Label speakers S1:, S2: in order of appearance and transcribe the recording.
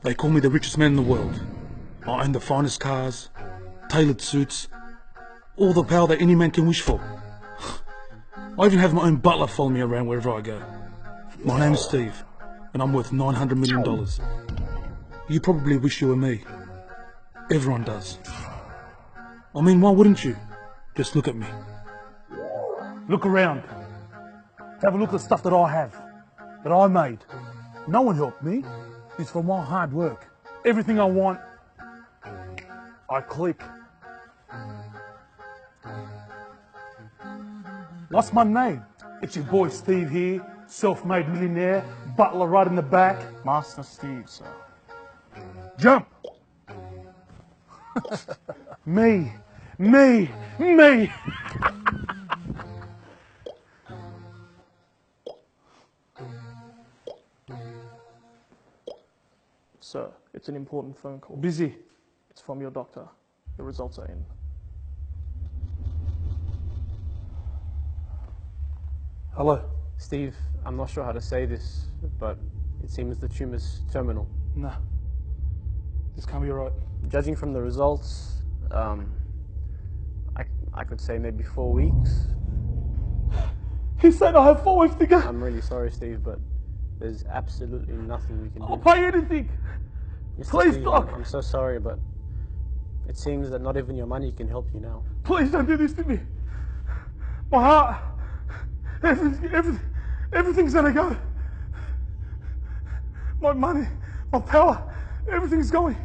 S1: They call me the richest man in the world. I own the finest cars, tailored suits, all the power that any man can wish for. I even have my own butler follow me around wherever I go. My name's Steve, and I'm worth $900 million. You probably wish you were me. Everyone does. I mean, why wouldn't you? Just look at me. Look around. Have a look at the stuff that I have, that I made. No one helped me. It's from my hard work. Everything I want, I click. What's my name? It's your boy Steve here, self-made millionaire, butler right in the back.
S2: Master Steve, sir.
S1: Jump! Me.
S2: Sir, it's an important phone call.
S1: Busy.
S2: It's from your doctor. The results are in.
S1: Hello.
S3: Steve, I'm not sure how to say this, but it seems the tumor's terminal.
S1: Nah. This can't be right.
S3: Judging from the results, I could say maybe 4 weeks.
S1: He said I have 4 weeks to go.
S3: I'm really sorry, Steve, but there's absolutely nothing we can
S1: I'll
S3: do.
S1: pay anything.
S3: Mr.
S1: Please,
S3: Steve,
S1: Doc.
S3: I'm so sorry, but it seems that not even your money can help you now.
S1: Please don't do this to me. My heart, everything's gonna go. My money, my power, everything's going.